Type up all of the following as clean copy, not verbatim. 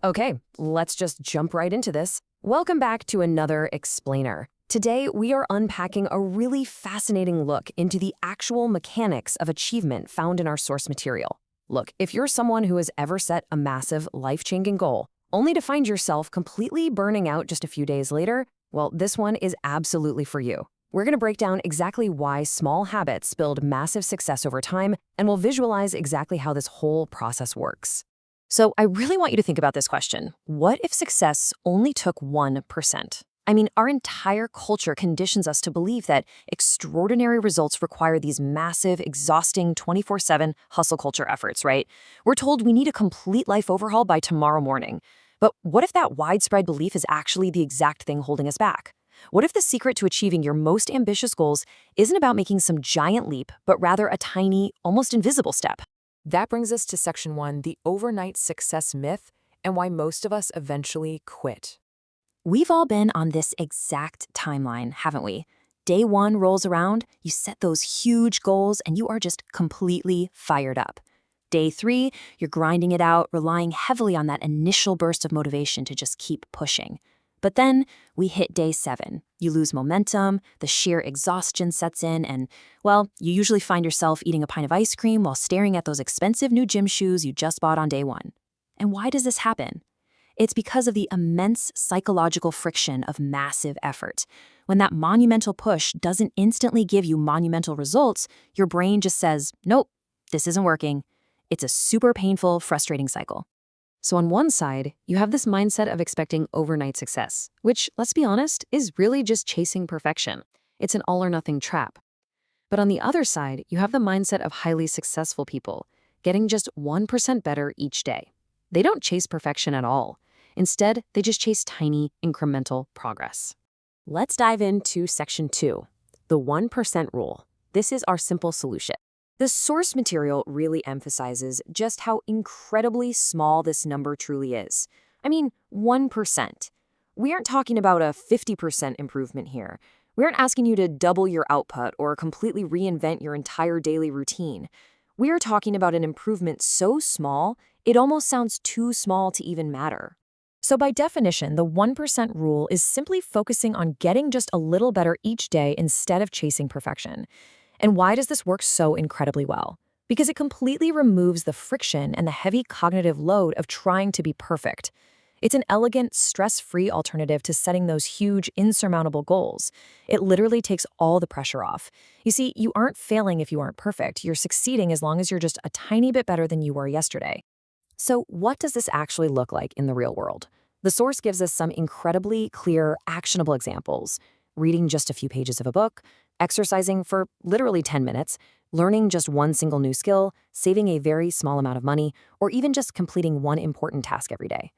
Okay, let's just jump right into this. Welcome back to another explainer. Today, we are unpacking a really fascinating look into the actual mechanics of achievement found in our source material. Look, if you're someone who has ever set a massive, life-changing goal, only to find yourself completely burning out just a few days later, well, this one is absolutely for you. We're going to break down exactly why small habits build massive success over time, and we'll visualize exactly how this whole process works. So I really want you to think about this question. What if success only took 1%? I mean, our entire culture conditions us to believe that extraordinary results require these massive, exhausting 24/7 hustle culture efforts, right? We're told we need a complete life overhaul by tomorrow morning. But what if that widespread belief is actually the exact thing holding us back? What if the secret to achieving your most ambitious goals isn't about making some giant leap, but rather a tiny, almost invisible step? That brings us to section 1, the overnight success myth, and why most of us eventually quit. We've all been on this exact timeline, haven't we? Day one rolls around, you set those huge goals, and you are just completely fired up. Day three, you're grinding it out, relying heavily on that initial burst of motivation to just keep pushing. But then we hit day 7. You lose momentum, the sheer exhaustion sets in, and, well, you usually find yourself eating a pint of ice cream while staring at those expensive new gym shoes you just bought on day 1. And why does this happen? It's because of the immense psychological friction of massive effort. When that monumental push doesn't instantly give you monumental results, your brain just says, nope, this isn't working. It's a super painful, frustrating cycle. So on one side, you have this mindset of expecting overnight success, which, let's be honest, is really just chasing perfection. It's an all-or-nothing trap. But on the other side, you have the mindset of highly successful people, getting just 1% better each day. They don't chase perfection at all. Instead, they just chase tiny, incremental progress. Let's dive into section 2, the 1% rule. This is our simple solution. The source material really emphasizes just how incredibly small this number truly is. I mean, 1%. We aren't talking about a 50% improvement here. We aren't asking you to double your output or completely reinvent your entire daily routine. We are talking about an improvement so small, it almost sounds too small to even matter. So by definition, the 1% rule is simply focusing on getting just a little better each day instead of chasing perfection. And why does this work so incredibly well? Because it completely removes the friction and the heavy cognitive load of trying to be perfect. It's an elegant, stress-free alternative to setting those huge, insurmountable goals. It literally takes all the pressure off. You see, you aren't failing if you aren't perfect. You're succeeding as long as you're just a tiny bit better than you were yesterday. So what does this actually look like in the real world? The source gives us some incredibly clear, actionable examples. Reading just a few pages of a book, exercising for literally 10 minutes, learning just one single new skill, saving a very small amount of money, or even just completing one important task every day.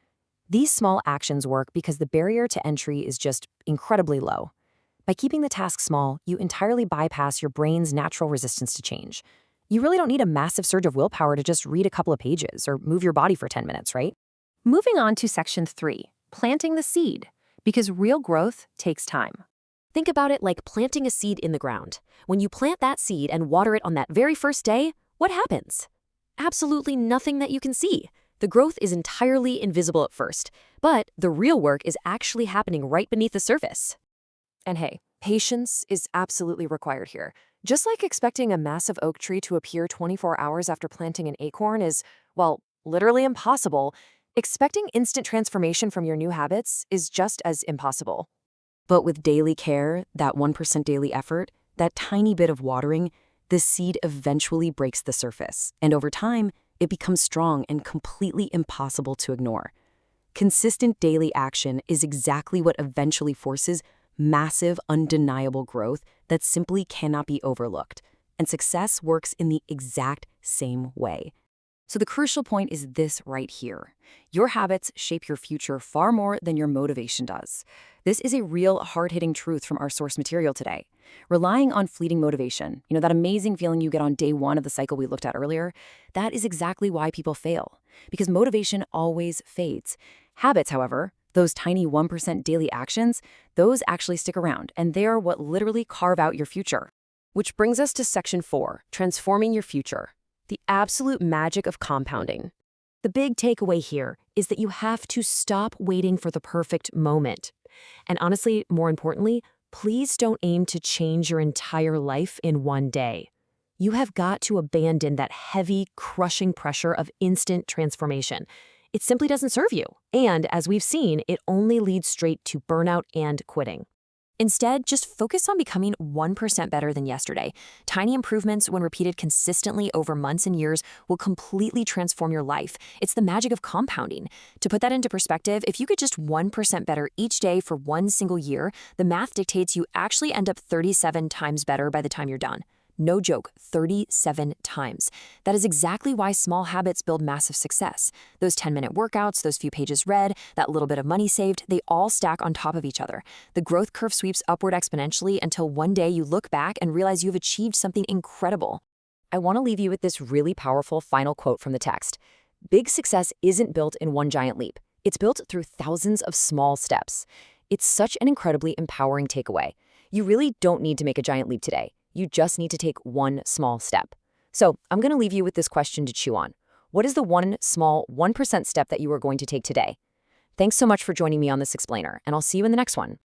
These small actions work because the barrier to entry is just incredibly low. By keeping the task small, you entirely bypass your brain's natural resistance to change. You really don't need a massive surge of willpower to just read a couple of pages or move your body for 10 minutes, right? Moving on to section 3, planting the seed, because real growth takes time. Think about it like planting a seed in the ground. When you plant that seed and water it on that very first day, what happens? Absolutely nothing that you can see. The growth is entirely invisible at first, but the real work is actually happening right beneath the surface. And hey, patience is absolutely required here. Just like expecting a massive oak tree to appear 24 hours after planting an acorn is, well, literally impossible, expecting instant transformation from your new habits is just as impossible. But with daily care, that 1% daily effort, that tiny bit of watering, the seed eventually breaks the surface, and over time, it becomes strong and completely impossible to ignore. Consistent daily action is exactly what eventually forces massive, undeniable growth that simply cannot be overlooked, and success works in the exact same way. So the crucial point is this right here. Your habits shape your future far more than your motivation does. This is a real hard-hitting truth from our source material today. Relying on fleeting motivation, that amazing feeling you get on day 1 of the cycle we looked at earlier, that is exactly why people fail. Because motivation always fades. Habits, however, those tiny 1% daily actions, those actually stick around, and they are what literally carve out your future. Which brings us to section 4, transforming your future. The absolute magic of compounding. The big takeaway here is that you have to stop waiting for the perfect moment. And honestly, more importantly, please don't aim to change your entire life in one day. You have got to abandon that heavy, crushing pressure of instant transformation. It simply doesn't serve you. And as we've seen, it only leads straight to burnout and quitting. Instead, just focus on becoming 1% better than yesterday. Tiny improvements, when repeated consistently over months and years, will completely transform your life. It's the magic of compounding. To put that into perspective, if you get just 1% better each day for one single year, the math dictates you actually end up 37 times better by the time you're done. No joke, 37 times. That is exactly why small habits build massive success. Those 10-minute workouts, those few pages read, that little bit of money saved, they all stack on top of each other. The growth curve sweeps upward exponentially until one day you look back and realize you've achieved something incredible. I want to leave you with this really powerful final quote from the text. Big success isn't built in one giant leap. It's built through thousands of small steps. It's such an incredibly empowering takeaway. You really don't need to make a giant leap today. You just need to take one small step. So I'm going to leave you with this question to chew on. What is the one small 1% step that you are going to take today? Thanks so much for joining me on this explainer, and I'll see you in the next one.